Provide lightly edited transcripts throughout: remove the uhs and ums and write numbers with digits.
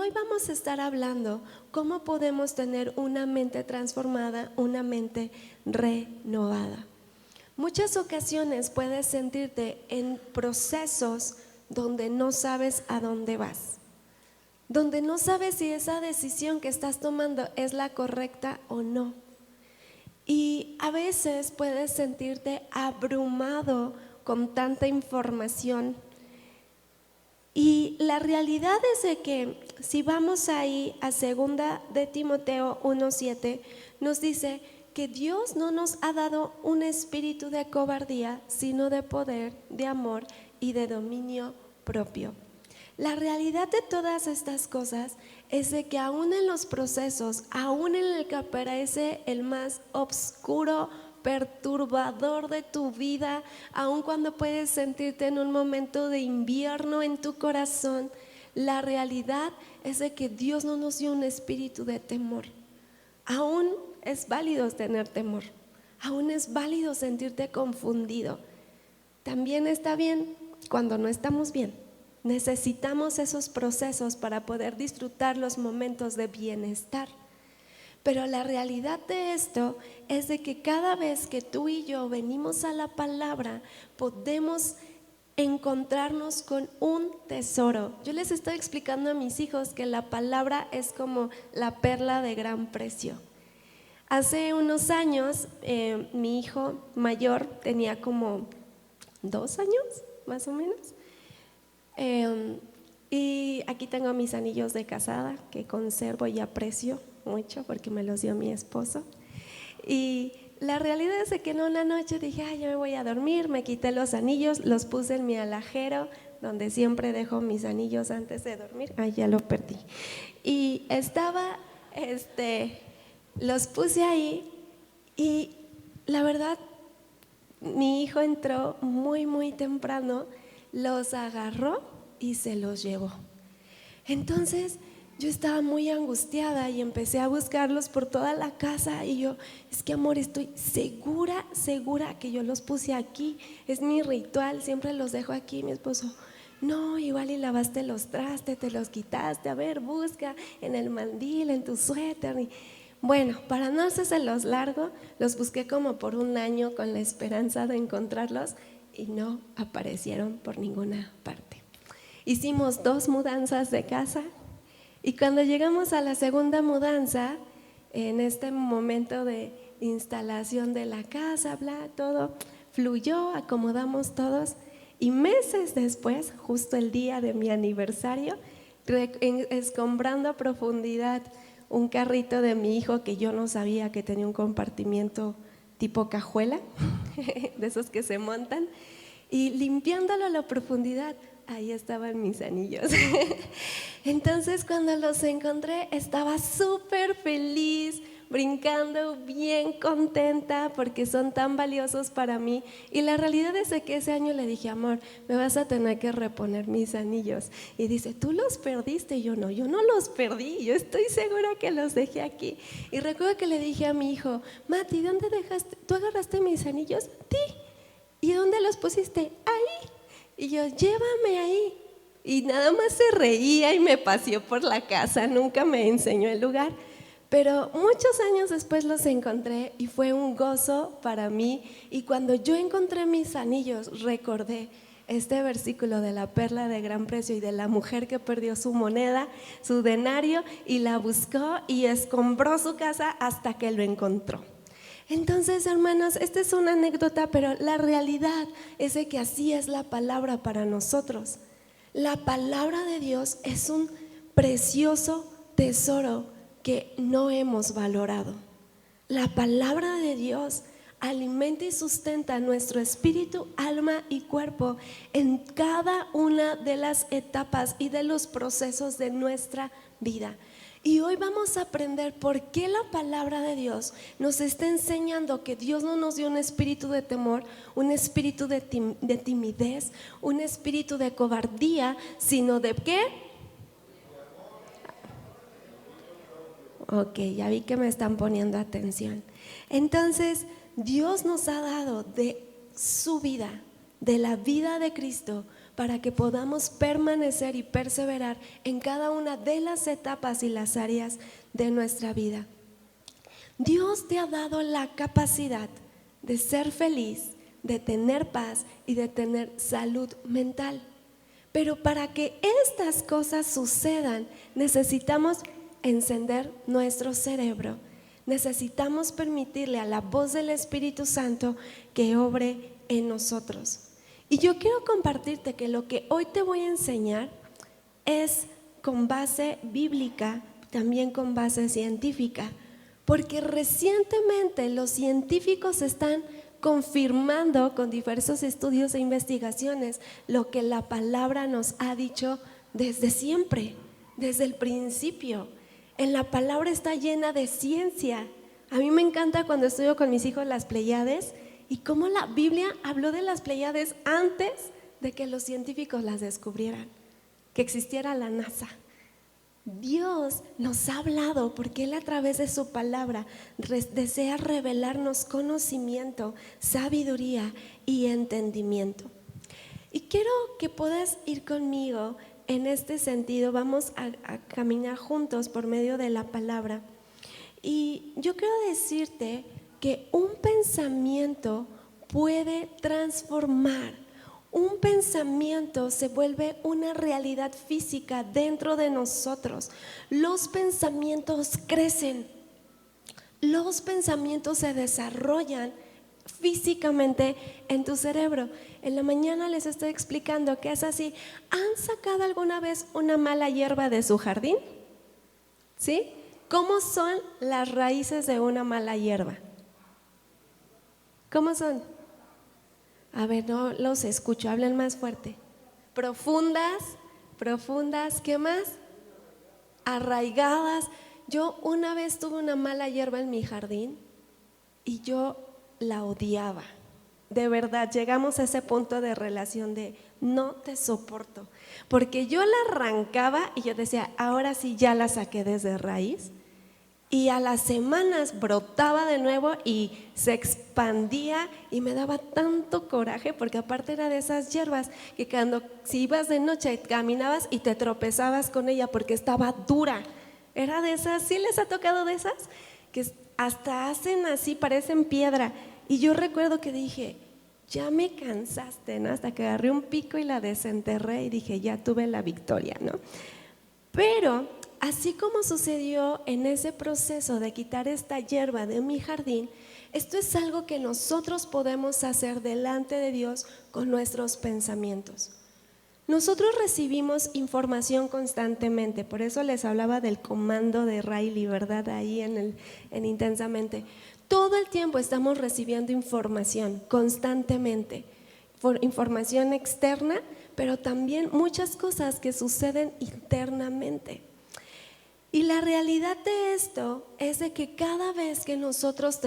hoy vamos a estar hablando cómo podemos tener una mente transformada, una mente renovada. Muchas ocasiones puedes sentirte en procesos donde no sabes a dónde vas, donde no sabes si esa decisión que estás tomando es la correcta o no. Y a veces puedes sentirte abrumado con tanta información. Y la realidad es de que si vamos ahí a 2 de Timoteo 1:7, nos dice que Dios no nos ha dado un espíritu de cobardía, sino de poder, de amor y de dominio propio. La realidad de todas estas cosas es de que aún en los procesos, aún en el que aparece el más oscuro, perturbador de tu vida, aun cuando puedes sentirte en un momento de invierno en tu corazón, la realidad es de que Dios no nos dio un espíritu de temor. Aún es válido tener temor, aún es válido sentirte confundido. También está bien cuando no estamos bien. Necesitamos esos procesos para poder disfrutar los momentos de bienestar. Pero la realidad de esto es de que cada vez que tú y yo venimos a la palabra, podemos encontrarnos con un tesoro. Yo les estoy explicando a mis hijos que la palabra es como la perla de gran precio. Hace unos años, mi hijo mayor tenía como 2 años, más o menos. Y aquí tengo mis anillos de casada que conservo y aprecio mucho porque me los dio mi esposo. Y la realidad es que en una noche dije, ya me voy a dormir, me quité los anillos, los puse en mi alajero, donde siempre dejo mis anillos antes de dormir. Ya lo perdí. Y estaba, los puse ahí y la verdad, mi hijo entró muy temprano, los agarró y se los llevó. Entonces yo estaba muy angustiada y empecé a buscarlos por toda la casa y yo, es que amor, estoy segura que yo los puse aquí, es mi ritual, siempre los dejo aquí. Mi esposo, no, igual y lavaste los trastes, te los quitaste, a ver, busca en el mandil, en tu suéter. Y bueno, para no hacérselos largo, los busqué como por 1 año con la esperanza de encontrarlos y no aparecieron por ninguna parte. Hicimos 2 mudanzas de casa y cuando llegamos a la segunda mudanza, en este momento de instalación de la casa, todo fluyó, acomodamos todos y meses después, justo el día de mi aniversario, escombrando a profundidad un carrito de mi hijo que yo no sabía que tenía un compartimiento tipo cajuela, de esos que se montan, y limpiándolo a la profundidad, ahí estaban mis anillos. Entonces cuando los encontré estaba súper feliz, brincando, bien contenta porque son tan valiosos para mí. Y la realidad es que ese año le dije, amor, me vas a tener que reponer mis anillos. Y dice, ¿tú los perdiste? Y yo no los perdí, yo estoy segura que los dejé aquí. Y recuerdo que le dije a mi hijo, Mati, ¿dónde dejaste? ¿Tú agarraste mis anillos? Sí. ¿Y dónde los pusiste? Ahí. Y yo, llévame ahí. Y nada más se reía y me paseó por la casa, nunca me enseñó el lugar. Pero muchos años después los encontré y fue un gozo para mí. Y cuando yo encontré mis anillos, recordé este versículo de la perla de gran precio y de la mujer que perdió su moneda, su denario, y la buscó y escombró su casa hasta que lo encontró. Entonces, hermanos, esta es una anécdota, pero la realidad es de que así es la palabra para nosotros. La palabra de Dios es un precioso tesoro que no hemos valorado. La palabra de Dios alimenta y sustenta nuestro espíritu, alma y cuerpo en cada una de las etapas y de los procesos de nuestra vida. Y hoy vamos a aprender por qué la palabra de Dios nos está enseñando que Dios no nos dio un espíritu de temor, un espíritu de timidez, un espíritu de cobardía, sino de ¿qué? Ok, ya vi que me están poniendo atención. Entonces, Dios nos ha dado de su vida, de la vida de Cristo, para que podamos permanecer y perseverar en cada una de las etapas y las áreas de nuestra vida. Dios te ha dado la capacidad de ser feliz, de tener paz y de tener salud mental. Pero para que estas cosas sucedan, necesitamos encender nuestro cerebro. Necesitamos permitirle a la voz del Espíritu Santo que obre en nosotros. Y yo quiero compartirte que lo que hoy te voy a enseñar es con base bíblica, también con base científica, porque recientemente los científicos están confirmando con diversos estudios e investigaciones lo que la palabra nos ha dicho desde siempre, desde el principio. En la palabra está llena de ciencia. A mí me encanta cuando estudio con mis hijos las Pléyades y cómo la Biblia habló de las Pléyades antes de que los científicos las descubrieran, que existiera la NASA. Dios nos ha hablado porque Él a través de su palabra desea revelarnos conocimiento, sabiduría y entendimiento. Y quiero que puedas ir conmigo en este sentido. Vamos a caminar juntos por medio de la palabra. Y yo quiero decirte que un pensamiento puede transformar. Un pensamiento se vuelve una realidad física dentro de nosotros. Los pensamientos crecen, los pensamientos se desarrollan físicamente en tu cerebro. En la mañana les estoy explicando que es así. ¿Han sacado alguna vez una mala hierba de su jardín? ¿Sí? ¿Cómo son las raíces de una mala hierba? ¿Cómo son? A ver, no los escucho, hablen más fuerte. Profundas, ¿qué más? Arraigadas. Yo una vez tuve una mala hierba en mi jardín y yo la odiaba. De verdad, llegamos a ese punto de relación de no te soporto. Porque yo la arrancaba y yo decía, ahora sí ya la saqué desde raíz. Y a las semanas brotaba de nuevo y se expandía y me daba tanto coraje porque aparte era de esas hierbas que si ibas de noche caminabas y te tropezabas con ella porque estaba dura. Era de esas, ¿sí les ha tocado de esas? Que hasta hacen así, parecen piedra. Y yo recuerdo que dije, ya me cansaste, ¿no? Hasta que agarré un pico y la desenterré y dije, ya tuve la victoria, ¿no? Pero así como sucedió en ese proceso de quitar esta hierba de mi jardín, esto es algo que nosotros podemos hacer delante de Dios con nuestros pensamientos. Nosotros recibimos información constantemente, por eso les hablaba del comando de Riley, ¿verdad? Ahí en Intensamente. Todo el tiempo estamos recibiendo información constantemente, información externa, pero también muchas cosas que suceden internamente. Y la realidad de esto es de que cada vez que nosotros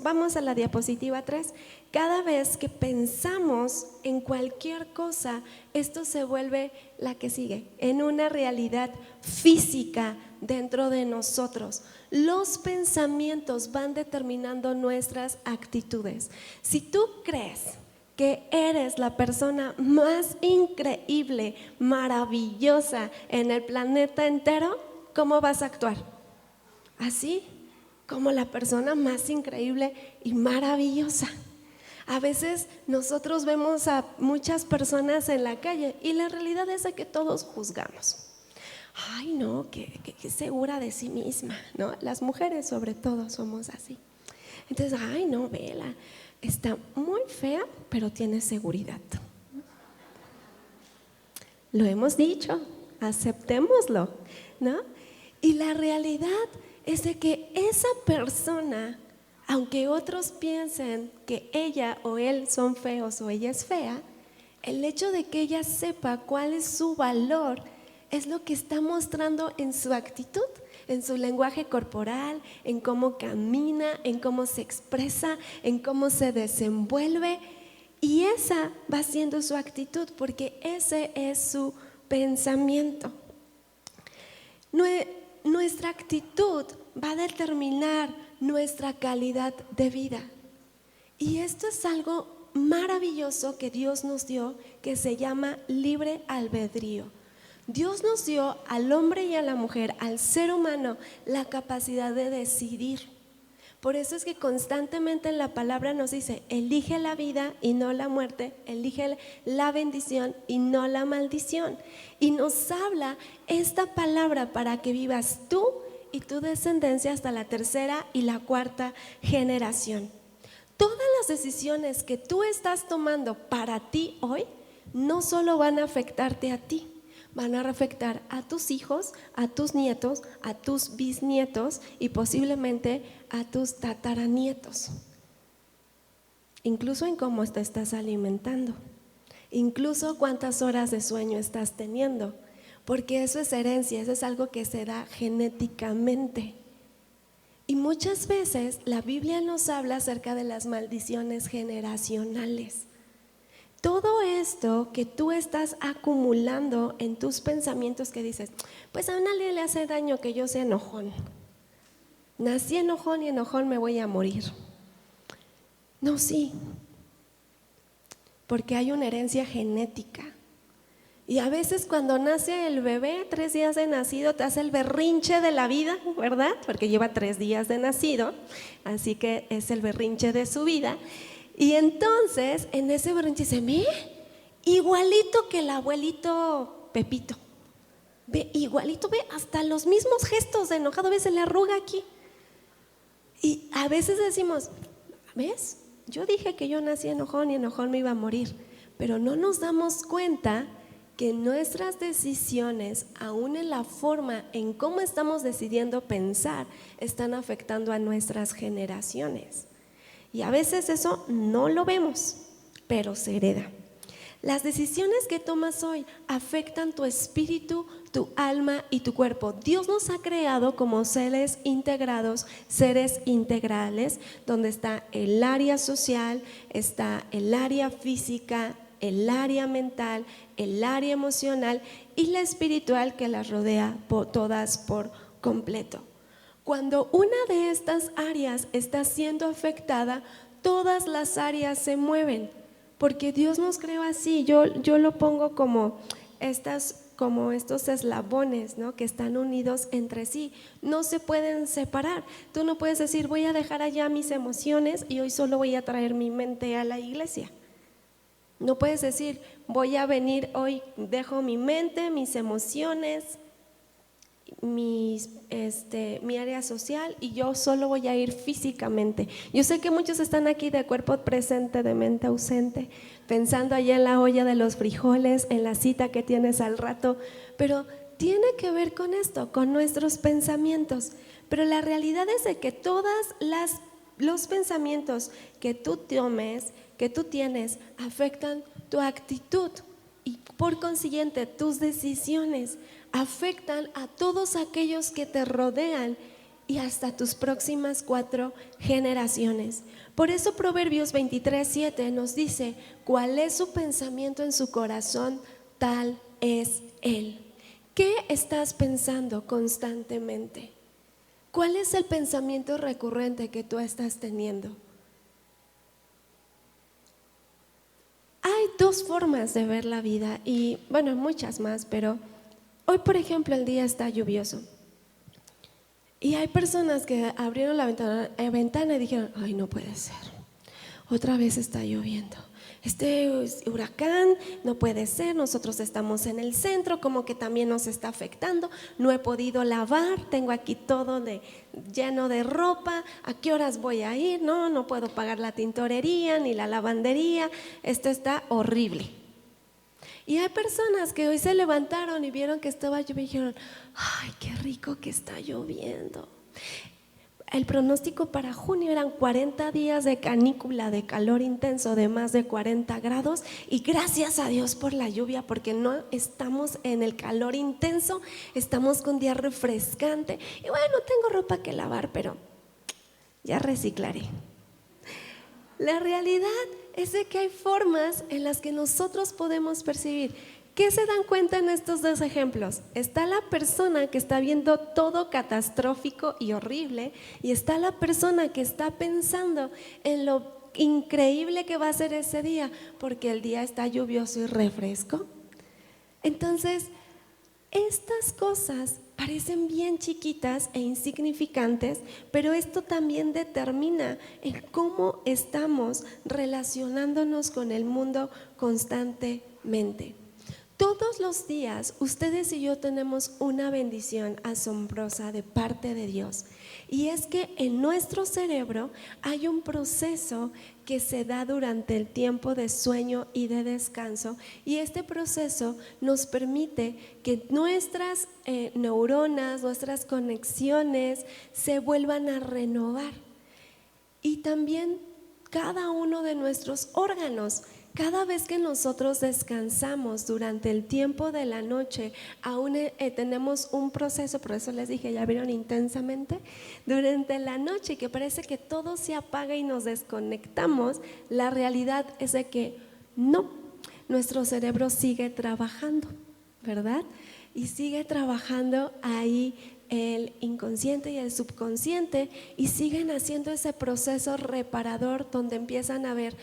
vamos a la diapositiva 3, cada vez que pensamos en cualquier cosa, esto se vuelve la que sigue, en una realidad física dentro de nosotros. Los pensamientos van determinando nuestras actitudes. Si tú crees que eres la persona más increíble, maravillosa en el planeta entero, ¿cómo vas a actuar? Así como la persona más increíble y maravillosa. A veces nosotros vemos a muchas personas en la calle y la realidad es que todos juzgamos. Ay, no, que segura de sí misma, ¿no? Las mujeres sobre todo somos así. Entonces, ay, no, vela, está muy fea, pero tiene seguridad. Lo hemos dicho, aceptémoslo, ¿no? Y la realidad es de que esa persona, aunque otros piensen que ella o él son feos o ella es fea, el hecho de que ella sepa cuál es su valor es lo que está mostrando en su actitud, en su lenguaje corporal, en cómo camina, en cómo se expresa, en cómo se desenvuelve. Y esa va siendo su actitud porque ese es su pensamiento. Nuestra actitud va a determinar nuestra calidad de vida. Y esto es algo maravilloso que Dios nos dio que se llama libre albedrío. Dios nos dio al hombre y a la mujer, al ser humano, la capacidad de decidir. Por eso es que constantemente en la palabra nos dice, elige la vida y no la muerte, elige la bendición y no la maldición. Y nos habla esta palabra para que vivas tú y tu descendencia hasta la tercera y la cuarta generación. Todas las decisiones que tú estás tomando para ti hoy no solo van a afectarte a ti, van a afectar a tus hijos, a tus nietos, a tus bisnietos y posiblemente a tus tataranietos. Incluso en cómo te estás alimentando, incluso cuántas horas de sueño estás teniendo, porque eso es herencia, eso es algo que se da genéticamente. Y muchas veces la Biblia nos habla acerca de las maldiciones generacionales. Todo esto que tú estás acumulando en tus pensamientos que dices, pues a nadie le hace daño que yo sea enojón. Nací enojón y enojón me voy a morir. No, sí, porque hay una herencia genética. Y a veces cuando nace el bebé, 3 días de nacido, te hace el berrinche de la vida, ¿verdad? Porque lleva 3 días de nacido, así que es el berrinche de su vida. Y entonces en ese berrinche dice, ve, igualito que el abuelito Pepito, ve, igualito, ve, hasta los mismos gestos de enojado, ve, se le arruga aquí. Y a veces decimos, ¿ves? Yo dije que yo nací enojón y enojón me iba a morir, pero no nos damos cuenta que nuestras decisiones, aún en la forma en cómo estamos decidiendo pensar, están afectando a nuestras generaciones. Y a veces eso no lo vemos, pero se hereda. Las decisiones que tomas hoy afectan tu espíritu, tu alma y tu cuerpo. Dios nos ha creado como seres integrados, seres integrales, donde está el área social, está el área física, el área mental, el área emocional y la espiritual que las rodea todas por completo. Cuando una de estas áreas está siendo afectada, todas las áreas se mueven, porque Dios nos creó así. Yo lo pongo como estos eslabones, ¿no? Que están unidos entre sí, no se pueden separar. Tú no puedes decir, voy a dejar allá mis emociones y hoy solo voy a traer mi mente a la iglesia. No puedes decir, voy a venir hoy, dejo mi mente, mis emociones, mi área social y yo solo voy a ir físicamente. Yo sé que muchos están aquí de cuerpo presente, de mente ausente, pensando allá en la olla de los frijoles, en la cita que tienes al rato, pero tiene que ver con esto, con nuestros pensamientos. Pero la realidad es de que todos los pensamientos que tú tomes, que tú tienes, afectan tu actitud y por consiguiente tus decisiones, afectan a todos aquellos que te rodean y hasta tus próximas 4 generaciones. Por eso Proverbios 23:7 nos dice, ¿cuál es su pensamiento en su corazón? Tal es él. ¿Qué estás pensando constantemente? ¿Cuál es el pensamiento recurrente que tú estás teniendo? Hay 2 formas de ver la vida y bueno, muchas más, pero hoy por ejemplo el día está lluvioso y hay personas que abrieron la ventana y dijeron, ay, no puede ser, otra vez está lloviendo, este huracán no puede ser, nosotros estamos en el centro, como que también nos está afectando, no he podido lavar, tengo aquí todo lleno de ropa, ¿a qué horas voy a ir? No puedo pagar la tintorería ni la lavandería, esto está horrible. Y hay personas que hoy se levantaron y vieron que estaba lloviendo y dijeron, ay, qué rico que está lloviendo. El pronóstico para junio eran 40 días de canícula, de calor intenso, de más de 40 grados y gracias a Dios por la lluvia, porque no estamos en el calor intenso, estamos con día refrescante y bueno, tengo ropa que lavar, pero ya reciclaré. La realidad es de que hay formas en las que nosotros podemos percibir. ¿Qué se dan cuenta en estos 2 ejemplos? Está la persona que está viendo todo catastrófico y horrible y está la persona que está pensando en lo increíble que va a ser ese día, porque el día está lluvioso y refresco. Entonces, estas cosas parecen bien chiquitas e insignificantes, pero esto también determina en cómo estamos relacionándonos con el mundo constantemente. Todos los días ustedes y yo tenemos una bendición asombrosa de parte de Dios, y es que en nuestro cerebro hay un proceso que se da durante el tiempo de sueño y de descanso, y este proceso nos permite que nuestras neuronas, nuestras conexiones se vuelvan a renovar, y también cada uno de nuestros órganos. Cada vez que nosotros descansamos durante el tiempo de la noche, aún tenemos un proceso, por eso les dije, ya vieron intensamente, durante la noche, que parece que todo se apaga y nos desconectamos. La realidad es de que no, nuestro cerebro sigue trabajando, ¿verdad? Y sigue trabajando ahí el inconsciente y el subconsciente, y siguen haciendo ese proceso reparador donde empiezan a ver,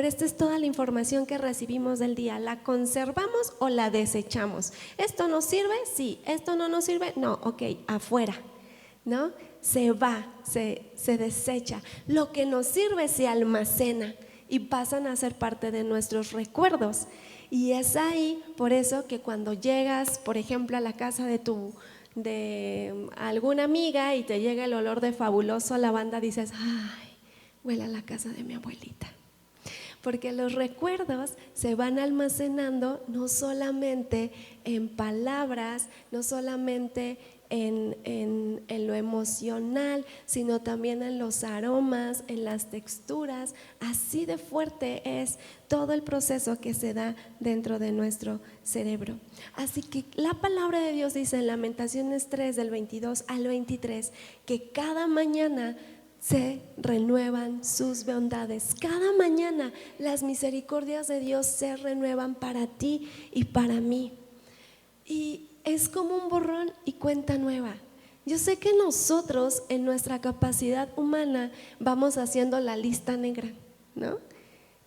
esta es toda la información que recibimos del día, ¿la conservamos o la desechamos? ¿Esto nos sirve? Sí. ¿Esto no nos sirve? No. Ok, afuera, ¿no? Se va, se desecha. Lo que nos sirve se almacena y pasan a ser parte de nuestros recuerdos, y es ahí, por eso que cuando llegas, por ejemplo, a la casa de alguna amiga y te llega el olor de fabuloso lavanda, dices, ay, huele a la casa de mi abuelita, porque los recuerdos se van almacenando no solamente en palabras, no solamente en lo emocional, sino también en los aromas, en las texturas. Así de fuerte es todo el proceso que se da dentro de nuestro cerebro. Así que la palabra de Dios dice en Lamentaciones 3 del 22 al 23 que cada mañana se renuevan sus bondades. Cada mañana las misericordias de Dios se renuevan para ti y para mí. Y es como un borrón y cuenta nueva. Yo sé que nosotros en nuestra capacidad humana vamos haciendo la lista negra, ¿no?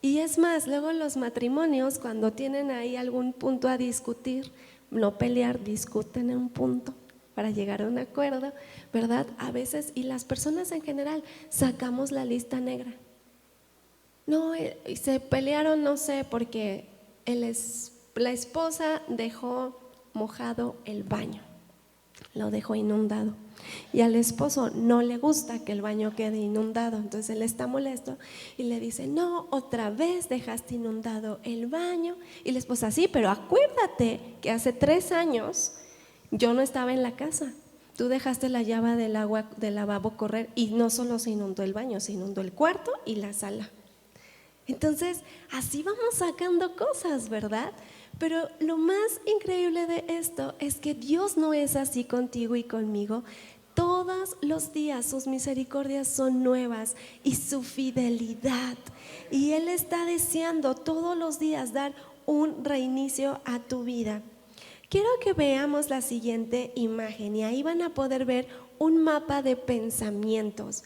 Y es más, luego los matrimonios, cuando tienen ahí algún punto a discutir, no pelear, discuten en un punto para llegar a un acuerdo, ¿verdad? A veces, y las personas en general, sacamos la lista negra. No, se pelearon, no sé, porque la esposa dejó mojado el baño, lo dejó inundado, y al esposo no le gusta que el baño quede inundado, entonces él está molesto y le dice, no, otra vez dejaste inundado el baño. Y la esposa, sí, pero acuérdate que hace 3 años yo no estaba en la casa, tú dejaste la llave del agua del lavabo correr, y no solo se inundó el baño, se inundó el cuarto y la sala. Entonces así vamos sacando cosas, ¿verdad? Pero lo más increíble de esto es que Dios no es así contigo y conmigo. Todos los días sus misericordias son nuevas y su fidelidad, y Él está deseando todos los días dar un reinicio a tu vida. Quiero que veamos la siguiente imagen, y ahí van a poder ver un mapa de pensamientos.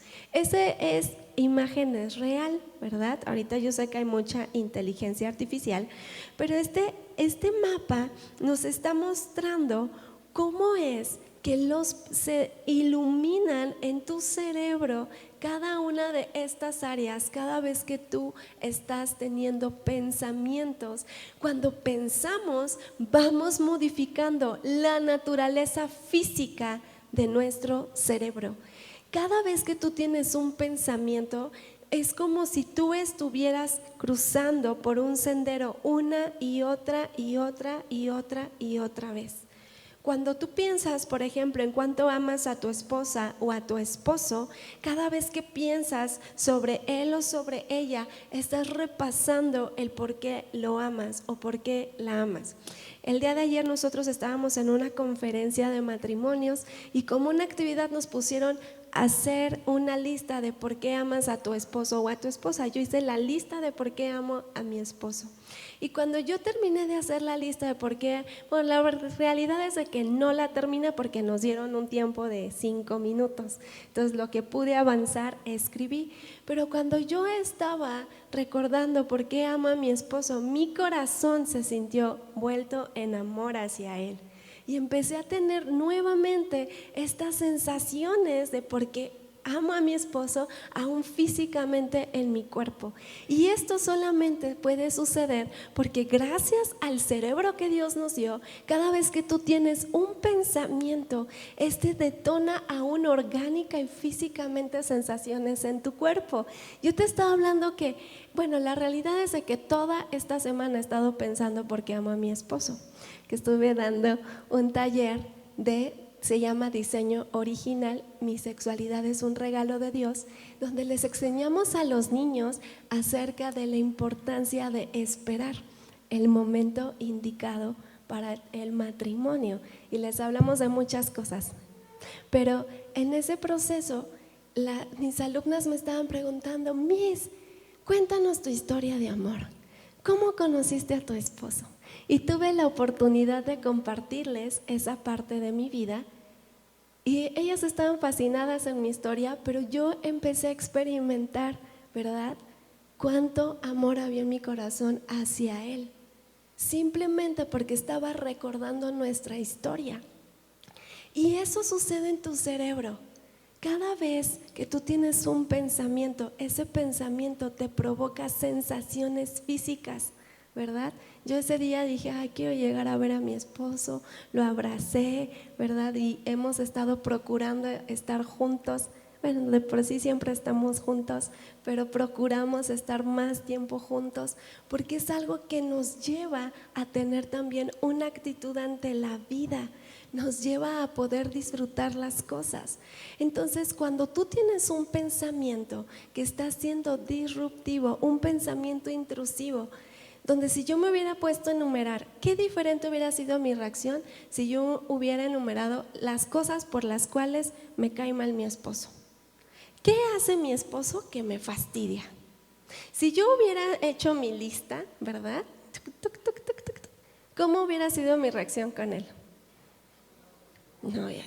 Imagen es real, ¿verdad? Ahorita yo sé que hay mucha inteligencia artificial, pero este mapa nos está mostrando cómo es que se iluminan en tu cerebro cada una de estas áreas cada vez que tú estás teniendo pensamientos. Cuando pensamos, vamos modificando la naturaleza física de nuestro cerebro. Cada vez que tú tienes un pensamiento, es como si tú estuvieras cruzando por un sendero una y otra y otra y otra y otra vez. Cuando tú piensas, por ejemplo, en cuánto amas a tu esposa o a tu esposo, cada vez que piensas sobre él o sobre ella, estás repasando el por qué lo amas o por qué la amas. El día de ayer nosotros estábamos en una conferencia de matrimonios, y como una actividad nos pusieron hacer una lista de por qué amas a tu esposo o a tu esposa. Yo hice la lista de por qué amo a mi esposo. Y cuando yo terminé de hacer la lista de por qué, bueno, la realidad es de que no la terminé porque nos dieron un tiempo de 5 minutos. Entonces lo que pude avanzar, escribí. Pero cuando yo estaba recordando por qué amo a mi esposo, mi corazón se sintió vuelto en amor hacia él. Y empecé a tener nuevamente estas sensaciones de por qué amo a mi esposo aún físicamente en mi cuerpo. Y esto solamente puede suceder porque gracias al cerebro que Dios nos dio, cada vez que tú tienes un pensamiento, este detona aún orgánica y físicamente sensaciones en tu cuerpo. Yo te estaba hablando que, bueno, la realidad es de que toda esta semana he estado pensando por qué amo a mi esposo, que estuve dando un taller se llama Diseño Original, mi sexualidad es un regalo de Dios, donde les enseñamos a los niños acerca de la importancia de esperar el momento indicado para el matrimonio, y les hablamos de muchas cosas. Pero en ese proceso, mis alumnas me estaban preguntando: Miss, cuéntanos tu historia de amor. ¿Cómo conociste a tu esposo? Y tuve la oportunidad de compartirles esa parte de mi vida y ellas estaban fascinadas en mi historia, pero yo empecé a experimentar, ¿verdad?, cuánto amor había en mi corazón hacia él, simplemente porque estaba recordando nuestra historia. Y eso sucede en tu cerebro. Cada vez que tú tienes un pensamiento, ese pensamiento te provoca sensaciones físicas, ¿verdad? Yo ese día dije: ay, quiero llegar a ver a mi esposo, lo abracé, ¿verdad? Y hemos estado procurando estar juntos. Bueno, de por sí siempre estamos juntos, pero procuramos estar más tiempo juntos porque es algo que nos lleva a tener también una actitud ante la vida, nos lleva a poder disfrutar las cosas. Entonces, cuando tú tienes un pensamiento que está siendo disruptivo, un pensamiento intrusivo, donde si yo me hubiera puesto a enumerar, ¿qué diferente hubiera sido mi reacción si yo hubiera enumerado las cosas por las cuales me cae mal mi esposo? ¿Qué hace mi esposo que me fastidia? Si yo hubiera hecho mi lista, ¿verdad?, ¿cómo hubiera sido mi reacción con él? No, ya.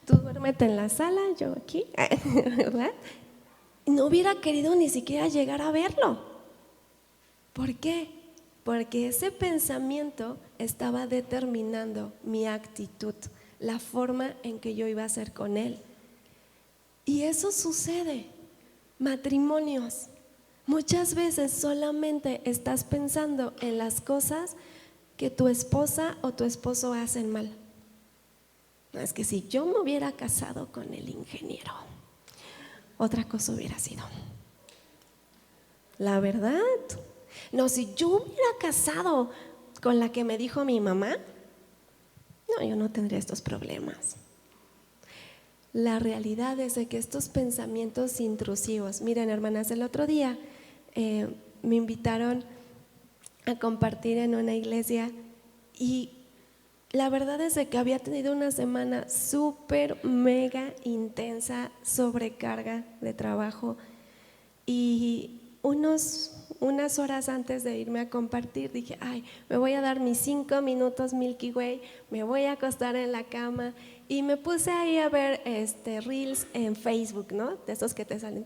Tú duérmete en la sala, yo aquí, ¿verdad? No hubiera querido ni siquiera llegar a verlo. ¿Por qué? Porque ese pensamiento estaba determinando mi actitud, la forma en que yo iba a ser con él. Y eso sucede. Matrimonios, muchas veces solamente estás pensando en las cosas que tu esposa o tu esposo hacen mal. No, es que si yo me hubiera casado con el ingeniero, otra cosa hubiera sido. La verdad, no, si yo hubiera casado con la que me dijo mi mamá, no, yo no tendría estos problemas. La realidad es de que estos pensamientos intrusivos, miren, hermanas, el otro día me invitaron a compartir en una iglesia y la verdad es de que había tenido una semana súper mega intensa, sobrecarga de trabajo, y unas horas antes de irme a compartir dije: ay, me voy a dar mis 5 minutos Milky Way, me voy a acostar en la cama, y me puse ahí a ver reels en Facebook, ¿no? De esos que te salen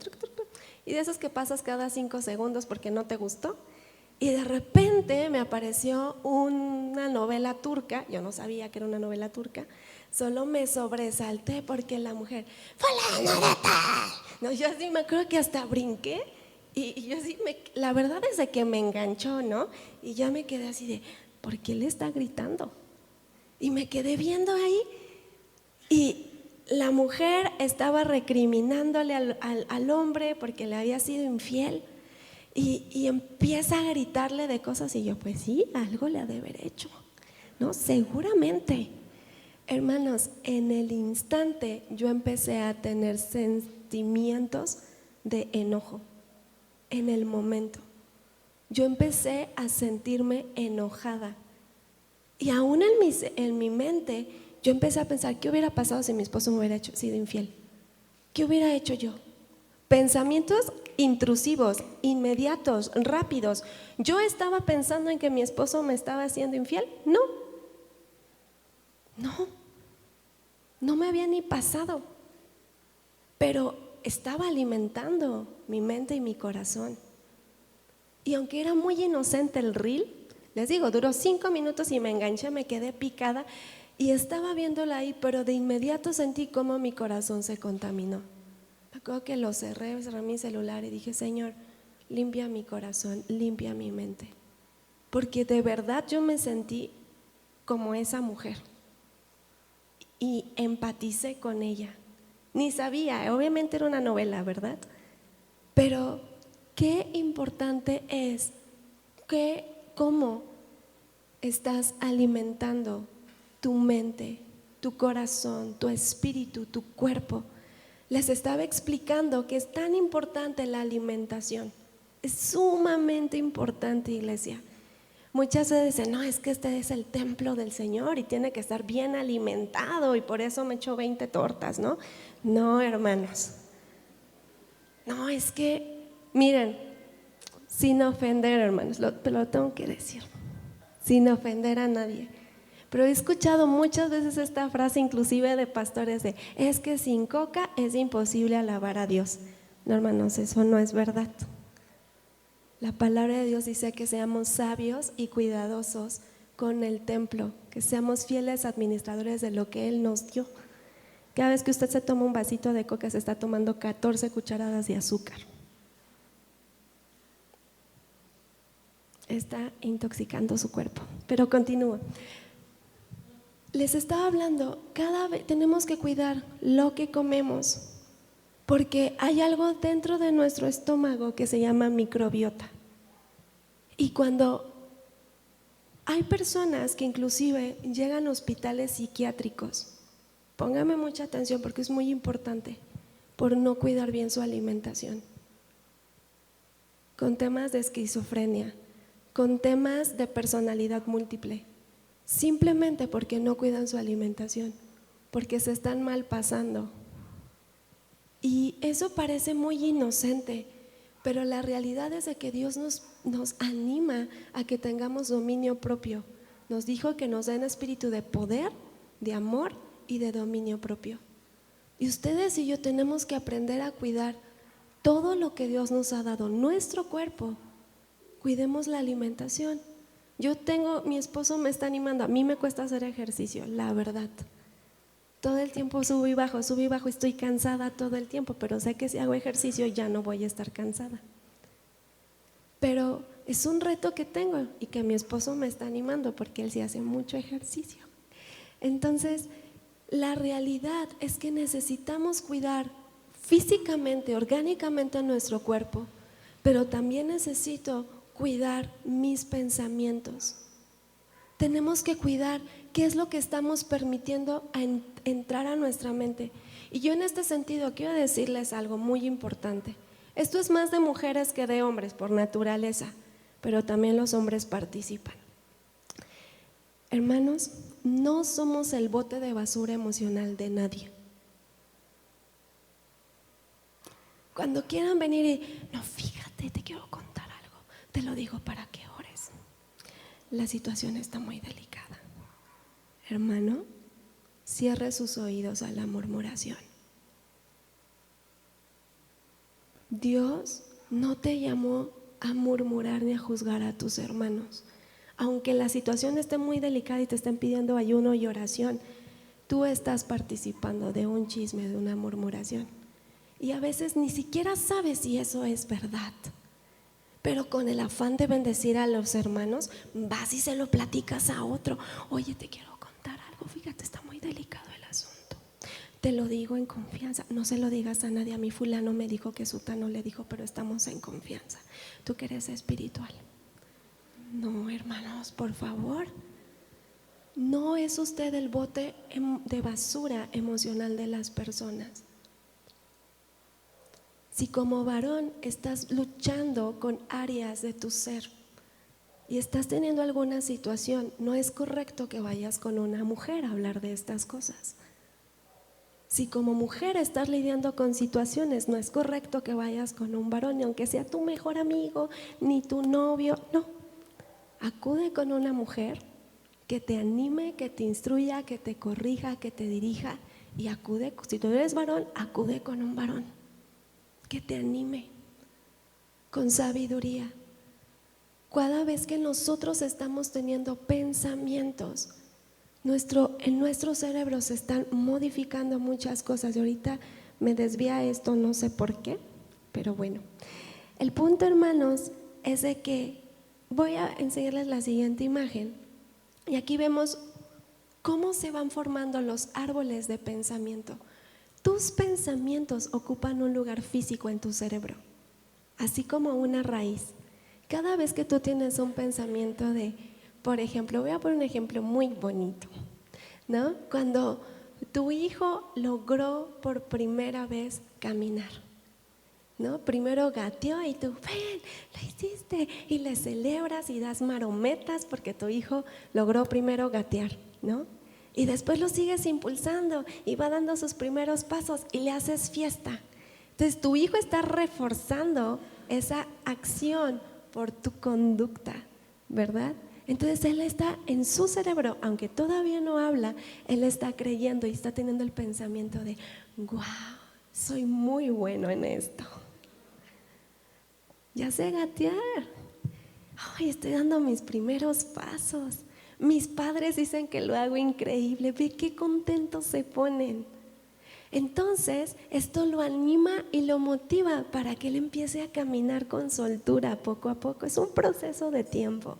y de esos que pasas cada 5 segundos porque no te gustó. Y de repente me apareció una novela turca. Yo no sabía que era una novela turca, solo me sobresalté porque la mujer, fulana de tal. No, yo así me acuerdo que hasta brinqué y yo así, la verdad es de que me enganchó, ¿no? Y ya me quedé así de, ¿por qué le está gritando? Y me quedé viendo ahí y la mujer estaba recriminándole al hombre porque le había sido infiel. Y empieza a gritarle de cosas y yo, pues sí, algo le ha de haber hecho, ¿no? Seguramente. Hermanos, en el instante yo empecé a tener sentimientos de enojo. En el momento yo empecé a sentirme enojada y aún en mi mente yo empecé a pensar: ¿qué hubiera pasado si mi esposo me hubiera sido infiel? ¿qué hubiera hecho yo? Pensamientos intrusivos, inmediatos, rápidos. ¿Yo estaba pensando en que mi esposo me estaba haciendo infiel? No, no me había ni pasado, pero estaba alimentando mi mente y mi corazón. Y aunque era muy inocente el reel, les digo, duró 5 minutos y me enganché, me quedé picada y estaba viéndola ahí, pero de inmediato sentí cómo mi corazón se contaminó. Me acuerdo que lo cerré mi celular y dije, Señor, limpia mi corazón, limpia mi mente. Porque de verdad yo me sentí como esa mujer y empaticé con ella. Ni sabía, obviamente era una novela, ¿verdad? Pero qué importante es cómo estás alimentando tu mente, tu corazón, tu espíritu, tu cuerpo. Les estaba explicando que es tan importante la alimentación. Es sumamente importante, iglesia. Muchas veces dicen, no, es que este es el templo del Señor y tiene que estar bien alimentado y por eso me echó 20 tortas, ¿no? No, hermanos. No, es que, miren, sin ofender, hermanos, pero lo tengo que decir, sin ofender a nadie. Pero he escuchado muchas veces esta frase, inclusive de pastores, de es que sin coca es imposible alabar a Dios. No, hermanos, eso no es verdad. La palabra de Dios dice que seamos sabios y cuidadosos con el templo, que seamos fieles administradores de lo que Él nos dio. Cada vez que usted se toma un vasito de coca, se está tomando 14 cucharadas de azúcar. Está intoxicando su cuerpo. Pero continúo. Les estaba hablando, cada vez tenemos que cuidar lo que comemos, porque hay algo dentro de nuestro estómago que se llama microbiota. Y cuando hay personas que inclusive llegan a hospitales psiquiátricos, póngame mucha atención porque es muy importante, por no cuidar bien su alimentación, con temas de esquizofrenia, con temas de personalidad múltiple, simplemente porque no cuidan su alimentación, porque se están mal pasando. Y eso parece muy inocente, pero la realidad es de que Dios nos anima a que tengamos dominio propio. Nos dijo que nos da un espíritu de poder, de amor y de dominio propio. Y ustedes y yo tenemos que aprender a cuidar todo lo que Dios nos ha dado, nuestro cuerpo. Cuidemos la alimentación. Mi esposo me está animando, a mí me cuesta hacer ejercicio, la verdad. Todo el tiempo subo y bajo, estoy cansada todo el tiempo, pero sé que si hago ejercicio ya no voy a estar cansada. Pero es un reto que tengo y que mi esposo me está animando porque él sí hace mucho ejercicio. Entonces, la realidad es que necesitamos cuidar físicamente, orgánicamente nuestro cuerpo, pero también necesito cuidar mis pensamientos. Tenemos que cuidar qué es lo que estamos permitiendo entrar a nuestra mente. Y yo en este sentido quiero decirles algo muy importante. Esto es más de mujeres que de hombres por naturaleza, pero también los hombres participan. Hermanos, no somos el bote de basura emocional de nadie. Cuando quieran venir y, no, fíjate, te quiero contar algo, te lo digo para que ores. La situación está muy delicada. Hermano, cierre sus oídos a la murmuración. Dios no te llamó a murmurar ni a juzgar a tus hermanos. Aunque la situación esté muy delicada y te estén pidiendo ayuno y oración, tú estás participando de un chisme, de una murmuración. Y a veces ni siquiera sabes si eso es verdad. Pero con el afán de bendecir a los hermanos, vas y se lo platicas a otro. Oye, te quiero contar algo, fíjate, está muy delicado el asunto. Te lo digo en confianza, no se lo digas a nadie. A mí fulano me dijo que sutano le dijo, pero estamos en confianza. Tú que eres espiritual. No, hermanos, por favor. No es usted el bote de basura emocional de las personas. Si como varón estás luchando con áreas de tu ser y estás teniendo alguna situación, no es correcto que vayas con una mujer a hablar de estas cosas. Si como mujer estás lidiando con situaciones, no es correcto que vayas con un varón, ni aunque sea tu mejor amigo, ni tu novio, no. Acude con una mujer que te anime, que te instruya, que te corrija, que te dirija, y acude, si tú eres varón, acude con un varón que te anime con sabiduría. Cada vez que nosotros estamos teniendo pensamientos, en nuestro cerebro se están modificando muchas cosas, y ahorita me desvía esto, no sé por qué, pero bueno. El punto, hermanos, es de que voy a enseñarles la siguiente imagen, y aquí vemos cómo se van formando los árboles de pensamiento. Tus pensamientos ocupan un lugar físico en tu cerebro, así como una raíz. Cada vez que tú tienes un pensamiento de, por ejemplo, voy a poner un ejemplo muy bonito, ¿no? Cuando tu hijo logró por primera vez caminar, ¿no? Primero gateó y tú, ven, lo hiciste, y le celebras y das marometas porque tu hijo logró primero gatear, ¿no? Y después lo sigues impulsando y va dando sus primeros pasos y le haces fiesta. Entonces tu hijo está reforzando esa acción por tu conducta, ¿verdad? Entonces él está en su cerebro, aunque todavía no habla, él está creyendo y está teniendo el pensamiento de, wow, soy muy bueno en esto. Ya sé gatear. Ay, estoy dando mis primeros pasos. Mis padres dicen que lo hago increíble. Ve qué contentos se ponen. Entonces, esto lo anima y lo motiva para que él empiece a caminar con soltura poco a poco. Es un proceso de tiempo.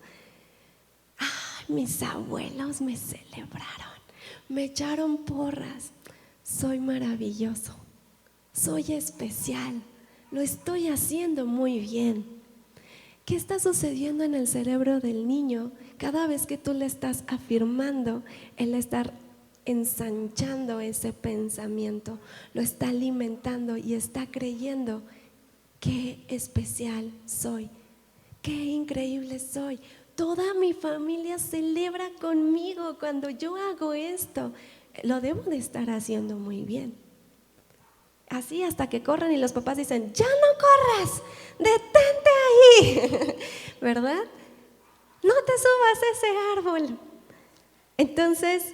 Ay, mis abuelos me celebraron, me echaron porras. Soy maravilloso, soy especial, lo estoy haciendo muy bien. ¿Qué está sucediendo en el cerebro del niño? Cada vez que tú le estás afirmando, él está ensanchando ese pensamiento, lo está alimentando y está creyendo: qué especial soy, qué increíble soy. Toda mi familia celebra conmigo cuando yo hago esto. Lo debo de estar haciendo muy bien. Así hasta que corren y los papás dicen: ya no corras, detente ahí, ¿verdad? No te subas a ese árbol. Entonces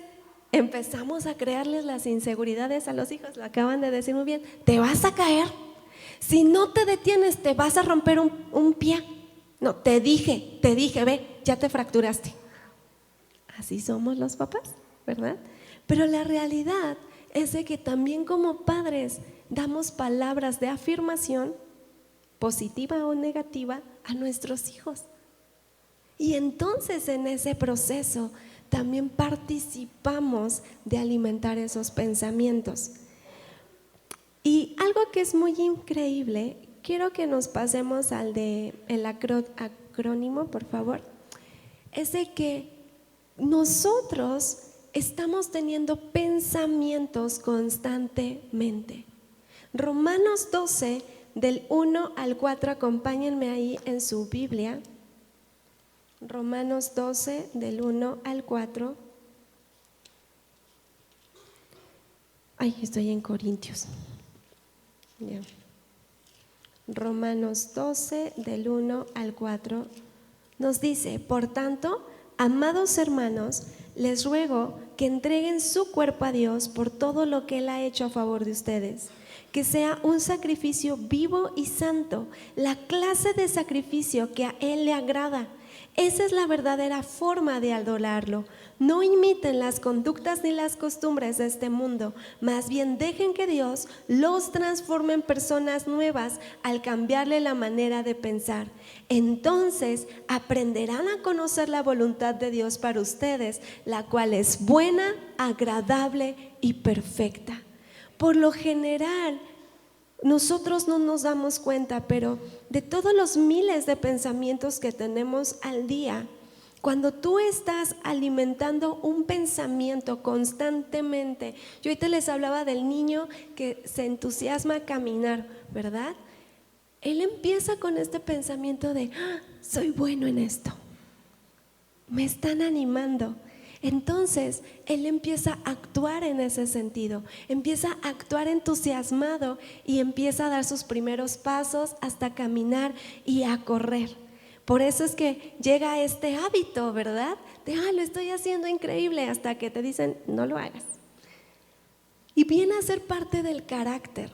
empezamos a crearles las inseguridades a los hijos. Lo acaban de decir muy bien: te vas a caer, si no te detienes te vas a romper un pie. No, te dije, ve, ya te fracturaste. Así somos los papás, ¿verdad? Pero la realidad es de que también como padres damos palabras de afirmación, positiva o negativa, a nuestros hijos. Y entonces en ese proceso también participamos de alimentar esos pensamientos. Y algo que es muy increíble, quiero que nos pasemos al el acrónimo, por favor, es de que nosotros estamos teniendo pensamientos constantemente. Romanos 12, del 1 al 4, acompáñenme ahí en su Biblia. Romanos 12, del 1 al 4. Ay, estoy en Corintios. Bien. Romanos 12, del 1 al 4, nos dice: por tanto, amados hermanos, les ruego que entreguen su cuerpo a Dios por todo lo que Él ha hecho a favor de ustedes, que sea un sacrificio vivo y santo, la clase de sacrificio que a Él le agrada. Esa es la verdadera forma de adorarlo. No imiten las conductas ni las costumbres de este mundo, más bien dejen que Dios los transforme en personas nuevas al cambiarle la manera de pensar. Entonces aprenderán a conocer la voluntad de Dios para ustedes, la cual es buena, agradable y perfecta. Por lo general, nosotros no nos damos cuenta, pero de todos los miles de pensamientos que tenemos al día, cuando tú estás alimentando un pensamiento constantemente, yo ahorita les hablaba del niño que se entusiasma a caminar, ¿verdad? Él empieza con este pensamiento de: soy bueno en esto, me están animando. Entonces él empieza a actuar en ese sentido, empieza a actuar entusiasmado y empieza a dar sus primeros pasos hasta caminar y a correr. Por eso es que llega este hábito, ¿verdad? De, lo estoy haciendo increíble, hasta que te dicen, no lo hagas. Y viene a ser parte del carácter.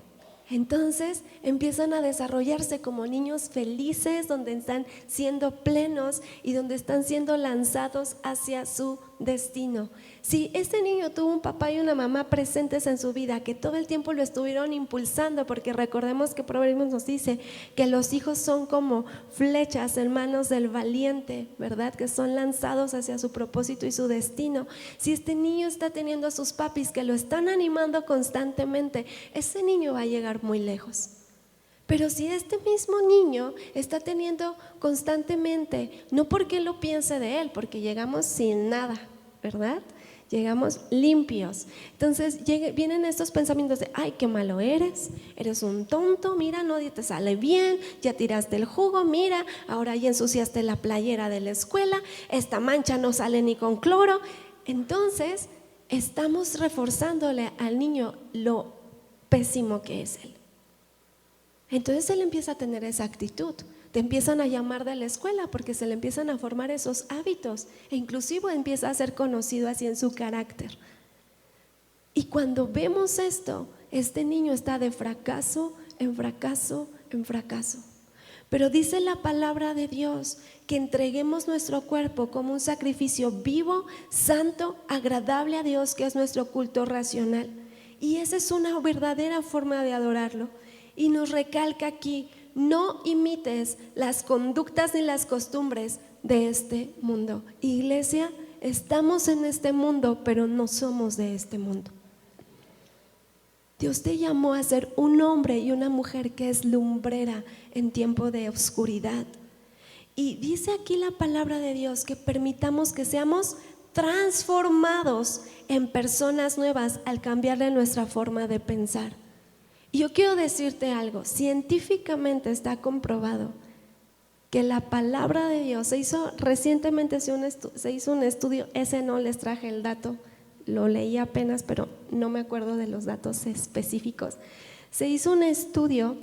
Entonces empiezan a desarrollarse como niños felices, donde están siendo plenos y donde están siendo lanzados hacia su destino. Si este niño tuvo un papá y una mamá presentes en su vida, que todo el tiempo lo estuvieron impulsando, porque recordemos que Proverbios nos dice que los hijos son como flechas en manos del valiente, ¿verdad? Que son lanzados hacia su propósito y su destino. Si este niño está teniendo a sus papis que lo están animando constantemente, ese niño va a llegar muy lejos. Pero si este mismo niño está teniendo constantemente, no porque lo piense de él, porque llegamos sin nada, ¿verdad? Llegamos limpios. Entonces vienen estos pensamientos de, ay, qué malo eres un tonto, mira, no te sale bien, ya tiraste el jugo, mira, ahora ya ensuciaste la playera de la escuela, esta mancha no sale ni con cloro. Entonces estamos reforzándole al niño lo pésimo que es él. Entonces él empieza a tener esa actitud. Te empiezan a llamar de la escuela porque se le empiezan a formar esos hábitos, e inclusive empieza a ser conocido así en su carácter. Y cuando vemos esto, este niño está de fracaso en fracaso en fracaso. Pero dice la palabra de Dios que entreguemos nuestro cuerpo como un sacrificio vivo, santo, agradable a Dios, que es nuestro culto racional. Y esa es una verdadera forma de adorarlo. Y nos recalca aquí, no imites las conductas ni las costumbres de este mundo. Iglesia, estamos en este mundo, pero no somos de este mundo. Dios te llamó a ser un hombre y una mujer que es lumbrera en tiempo de oscuridad. Y dice aquí la palabra de Dios que permitamos que seamos transformados en personas nuevas al cambiarle nuestra forma de pensar. Y yo quiero decirte algo, científicamente está comprobado que la palabra de Dios recientemente se hizo un estudio, ese no les traje el dato, lo leí apenas, pero no me acuerdo de los datos específicos. Se hizo un estudio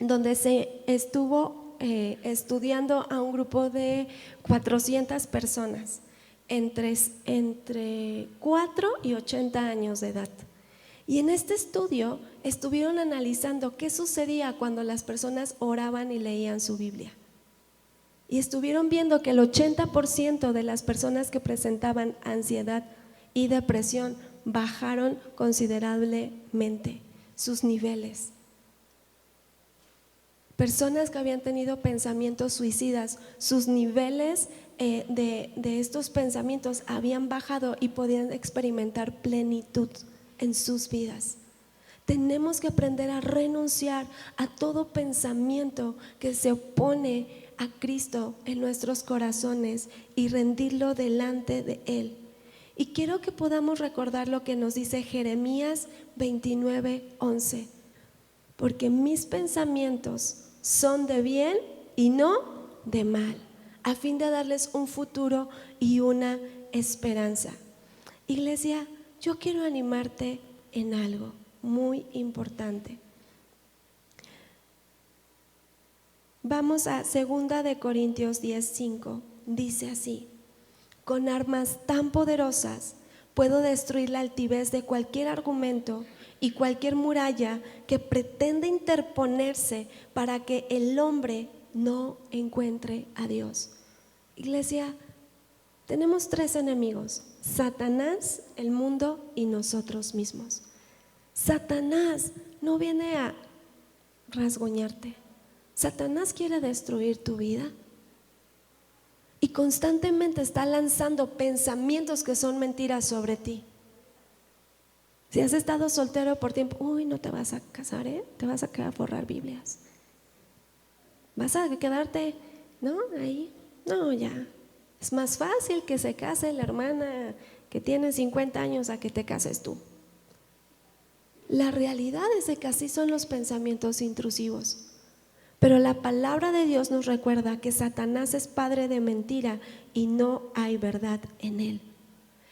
donde se estuvo estudiando a un grupo de 400 personas entre 4 y 80 años de edad. Y en este estudio estuvieron analizando qué sucedía cuando las personas oraban y leían su Biblia. Y estuvieron viendo que el 80% de las personas que presentaban ansiedad y depresión bajaron considerablemente sus niveles. Personas que habían tenido pensamientos suicidas, sus niveles de estos pensamientos habían bajado y podían experimentar plenitud en sus vidas. Tenemos que aprender a renunciar a todo pensamiento que se opone a Cristo en nuestros corazones y rendirlo delante de Él. Y quiero que podamos recordar lo que nos dice Jeremías 29:11, porque mis pensamientos son de bien y no de mal, a fin de darles un futuro y una esperanza. Iglesia, yo quiero animarte en algo muy importante. Vamos a 2 de Corintios 10:5, dice así: con armas tan poderosas puedo destruir la altivez de cualquier argumento y cualquier muralla que pretenda interponerse para que el hombre no encuentre a Dios. Iglesia, tenemos 3 enemigos: Satanás, el mundo y nosotros mismos. Satanás no viene a rasguñarte. Satanás quiere destruir tu vida y constantemente está lanzando pensamientos que son mentiras sobre ti. Si has estado soltero por tiempo, no te vas a casar, te vas a quedar a forrar Biblias. Vas a quedarte, ahí, ya. Es más fácil que se case la hermana que tiene 50 años a que te cases tú. La realidad es de que así son los pensamientos intrusivos. Pero la palabra de Dios nos recuerda que Satanás es padre de mentira y no hay verdad en él.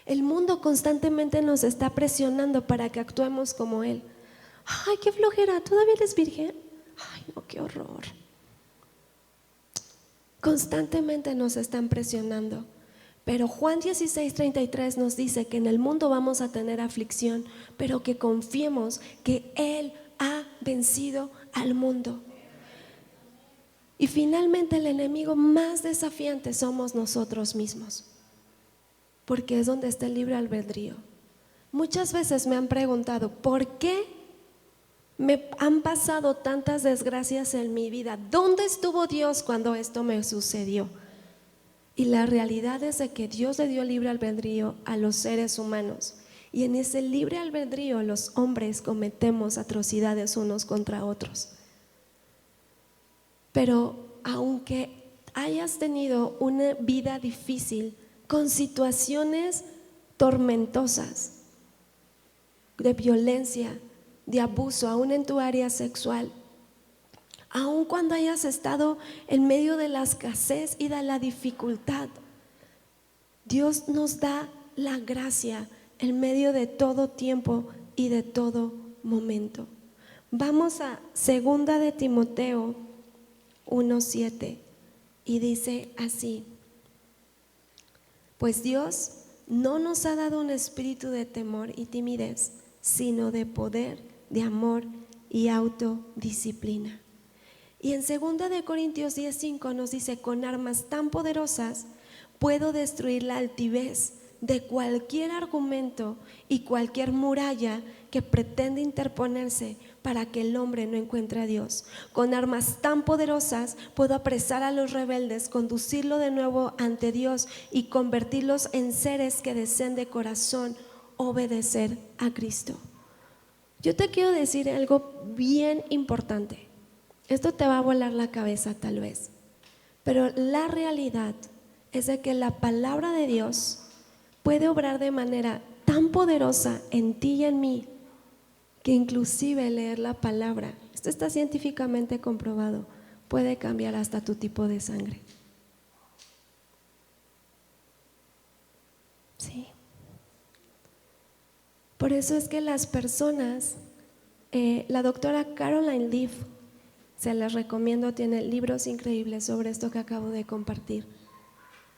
El mundo constantemente nos está presionando para que actuemos como Él. Ay, qué flojera, ¿todavía eres virgen? Ay, no, qué horror. Constantemente nos están presionando. Pero Juan 16:33 nos dice que en el mundo vamos a tener aflicción, pero que confiemos que Él ha vencido al mundo. Y finalmente el enemigo más desafiante somos nosotros mismos, porque es donde está el libre albedrío. Muchas veces me han preguntado, ¿por qué me han pasado tantas desgracias en mi vida? ¿Dónde estuvo Dios cuando esto me sucedió? Y la realidad es de que Dios le dio libre albedrío a los seres humanos, y en ese libre albedrío los hombres cometemos atrocidades unos contra otros. Pero aunque hayas tenido una vida difícil, con situaciones tormentosas, de violencia, de abuso, aún en tu área sexual, aun cuando hayas estado en medio de la escasez y de la dificultad, Dios nos da la gracia en medio de todo tiempo y de todo momento. Vamos a 2 de Timoteo 1:7 y dice así: pues Dios no nos ha dado un espíritu de temor y timidez, sino de poder, de amor y autodisciplina. Y en 2 de Corintios 10:5 nos dice: con armas tan poderosas puedo destruir la altivez de cualquier argumento y cualquier muralla que pretende interponerse para que el hombre no encuentre a Dios. Con armas tan poderosas puedo apresar a los rebeldes, conducirlo de nuevo ante Dios y convertirlos en seres que deseen de corazón obedecer a Cristo. Yo te quiero decir algo bien importante. Esto te va a volar la cabeza tal vez, pero la realidad es de que la palabra de Dios puede obrar de manera tan poderosa en ti y en mí, que inclusive leer la palabra, esto está científicamente comprobado, puede cambiar hasta tu tipo de sangre. Sí. Por eso es que las personas, la doctora Caroline Leaf, se las recomiendo, tiene libros increíbles sobre esto que acabo de compartir.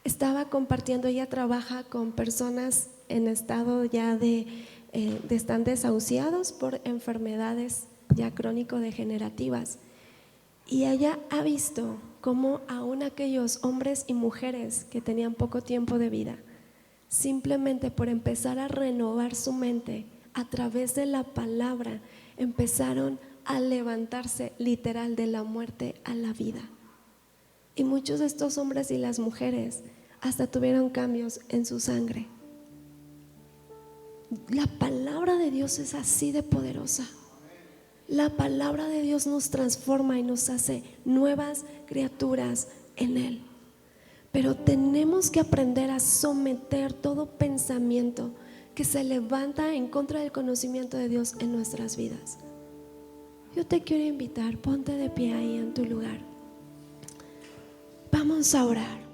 Estaba compartiendo, ella trabaja con personas en estado ya de están desahuciados por enfermedades ya crónico-degenerativas, y ella ha visto cómo aún aquellos hombres y mujeres que tenían poco tiempo de vida, simplemente por empezar a renovar su mente a través de la palabra, empezaron a levantarse literal de la muerte a la vida. Y muchos de estos hombres y las mujeres hasta tuvieron cambios en su sangre. La palabra de Dios es así de poderosa. La palabra de Dios nos transforma y nos hace nuevas criaturas en Él. Pero tenemos que aprender a someter todo pensamiento que se levanta en contra del conocimiento de Dios en nuestras vidas. Yo te quiero invitar, ponte de pie ahí en tu lugar. Vamos a orar.